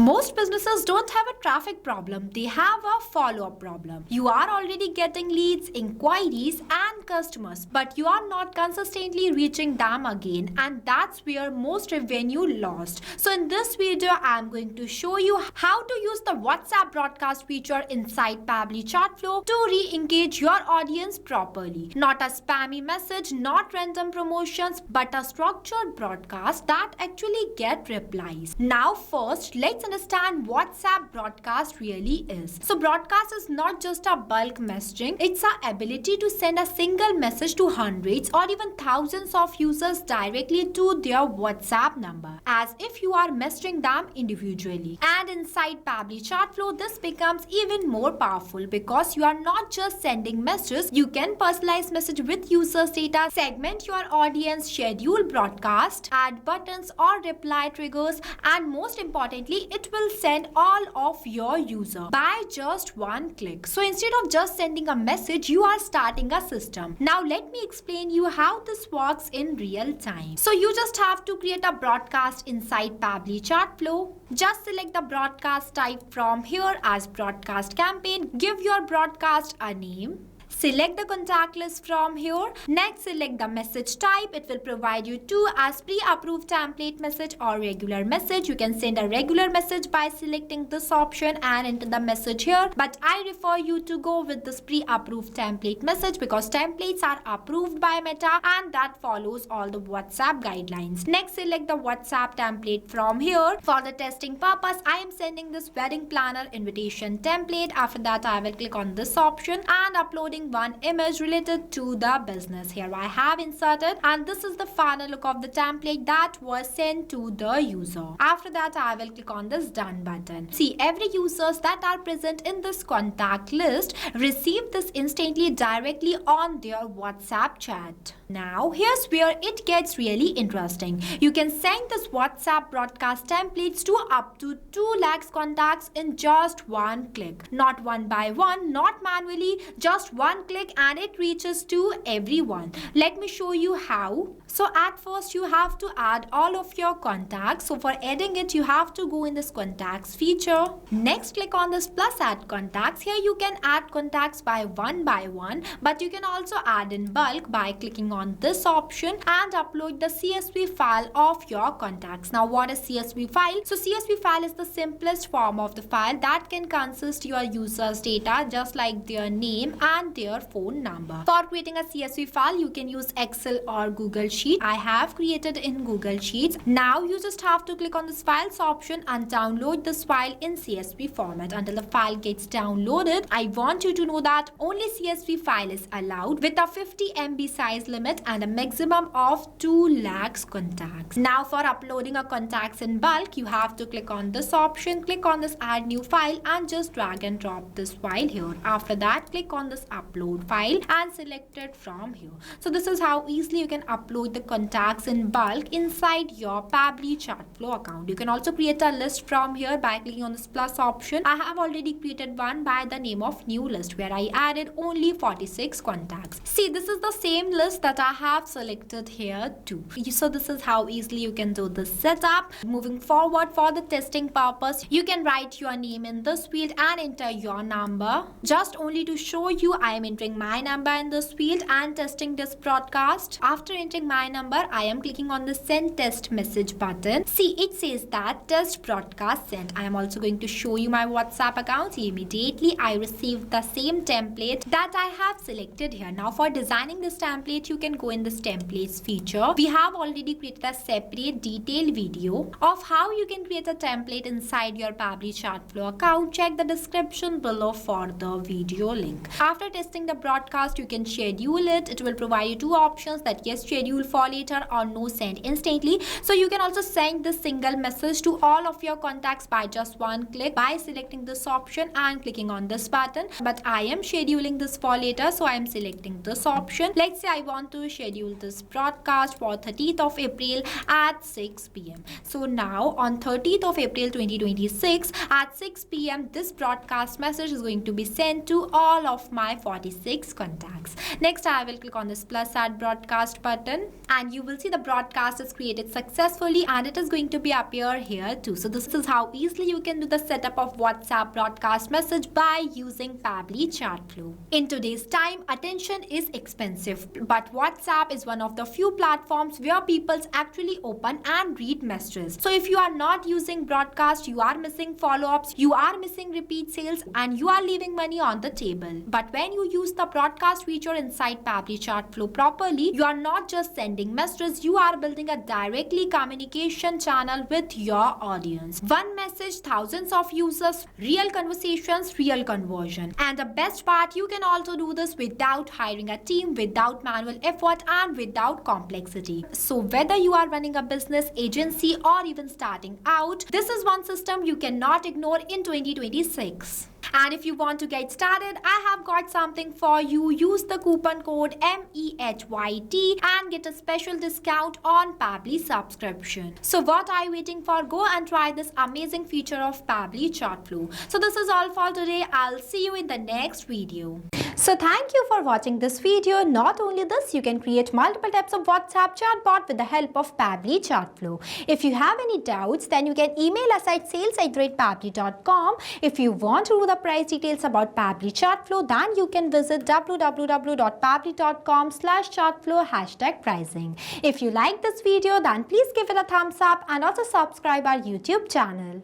Most businesses don't have a traffic problem, they have a follow-up problem. You are already getting leads, inquiries and customers, but you are not consistently reaching them again, and that's where most revenue lost. So in this video, I'm going to show you how to use the WhatsApp broadcast feature inside Pabbly Chatflow to re-engage your audience properly. Not a spammy message, not random promotions, but a structured broadcast that actually get replies. Now first, let's understand WhatsApp broadcast really is. So broadcast is not just a bulk messaging, it's our ability to send a single message to hundreds or even thousands of users directly to their WhatsApp number, as if you are messaging them individually. And inside Pabbly Chatflow, this becomes even more powerful because you are not just sending messages, you can personalize message with users' data, segment your audience, schedule broadcast, add buttons or reply triggers, and most importantly, it will send all of your user by just one click. So instead of just sending a message, you are starting a system. Now let me explain you how this works in real time. So you just have to create a broadcast inside Pabbly Chatflow. Just select the broadcast type from here as broadcast campaign. Give your broadcast a name. Select the contact list from here. Next, select the message type. It will provide you two as pre-approved template message or regular message. You can send a regular message by selecting this option and enter the message here. But I refer you to go with this pre-approved template message because templates are approved by Meta and that follows all the WhatsApp guidelines. Next, select the WhatsApp template from here. For the testing purpose, I am sending this wedding planner invitation template. After that, I will click on this option and uploading one image related to the business. Here I have inserted, and this is the final look of the template that was sent to the user. After that, I will click on this done button. See, every users that are present in this contact list receive this instantly directly on their WhatsApp chat. Now here's where it gets really interesting. You can send this WhatsApp broadcast templates to up to 2 lakhs contacts in just one click. Not one by one, not manually, just one click, and it reaches to everyone. Let me show you how. So at first you have to add all of your contacts. So for adding it, you have to go in this contacts feature. Next, click on this plus add contacts. Here you can add contacts by one, but you can also add in bulk by clicking on this option and upload the CSV file of your contacts. Now what is CSV file? So CSV file is the simplest form of the file that can consist your users data just like their name and their phone number. For creating a CSV file, you can use Excel or Google Sheet. I have created in Google Sheets. Now you just have to click on this files option and download this file in CSV format. Until the file gets downloaded, I want you to know that only CSV file is allowed with a 50 MB size limit and a maximum of 2 lakhs contacts. Now for uploading a contacts in bulk, you have to click on this option, click on this add new file and just drag and drop this file here. After that, click on this upload file and select it from here. So this is how easily you can upload the contacts in bulk inside your Pabbly Chatflow account. You can also create a list from here by clicking on this plus option. I have already created one by the name of new list where I added only 46 contacts. See, this is the same list that I have selected here too. So this is how easily you can do this setup. Moving forward, for the testing purpose, you can write your name in this field and enter your number. Just only to show you, I am entering my number in this field and testing this broadcast. After entering my number, I am clicking on the send test message button. See, it says that test broadcast sent. I am also going to show you my WhatsApp account. Immediately I received the same template that I have selected here. Now for designing this template, you can go in this templates feature. We have already created a separate detailed video of how you can create a template inside your Pabbly Chatflow account. Check the description below for the video link. After testing the broadcast, you can schedule it. It will provide you two options, that yes, schedule for later or no, send instantly. So you can also send this single message to all of your contacts by just one click by selecting this option and clicking on this button. But I am scheduling this for later, so I am selecting this option. Let's say I want to schedule this broadcast for 30th of April at 6 p.m. So now on 30th of April 2026 at 6 p.m. this broadcast message is going to be sent to all of my 46 contacts. Next, I will click on this plus add broadcast button. and you will see the broadcast is created successfully and it is going to be appear here too. So this is how easily you can do the setup of WhatsApp broadcast message by using Pabbly Chatflow. In today's time, attention is expensive, but WhatsApp is one of the few platforms where people actually open and read messages. So if you are not using broadcast, you are missing follow-ups, you are missing repeat sales, and you are leaving money on the table. But when you use the broadcast feature inside Pabbly Chatflow properly, you are not just sending messages, you are building a directly communication channel with your audience. One message, thousands of users, real conversations, real conversion. And the best part, you can also do this without hiring a team, without manual effort, and without complexity. So whether you are running a business, agency, or even starting out, this is one system you cannot ignore in 2026. And if you want to get started, I have got something for you. Use the coupon code MEHYT and get a special discount on Pabbly subscription. So what are you waiting for? Go and try this amazing feature of Pabbly Chatflow. So this is all for today. I'll see you in the next video. So thank you for watching this video. Not only this, you can create multiple types of WhatsApp chatbot with the help of Pabbly Chatflow. If you have any doubts, then you can email us at sales@pabbly.com. If you want to know the price details about Pabbly Chatflow, then you can visit www.pabbly.com/chatflow #pricing. If you like this video, then please give it a thumbs up and also subscribe our YouTube channel.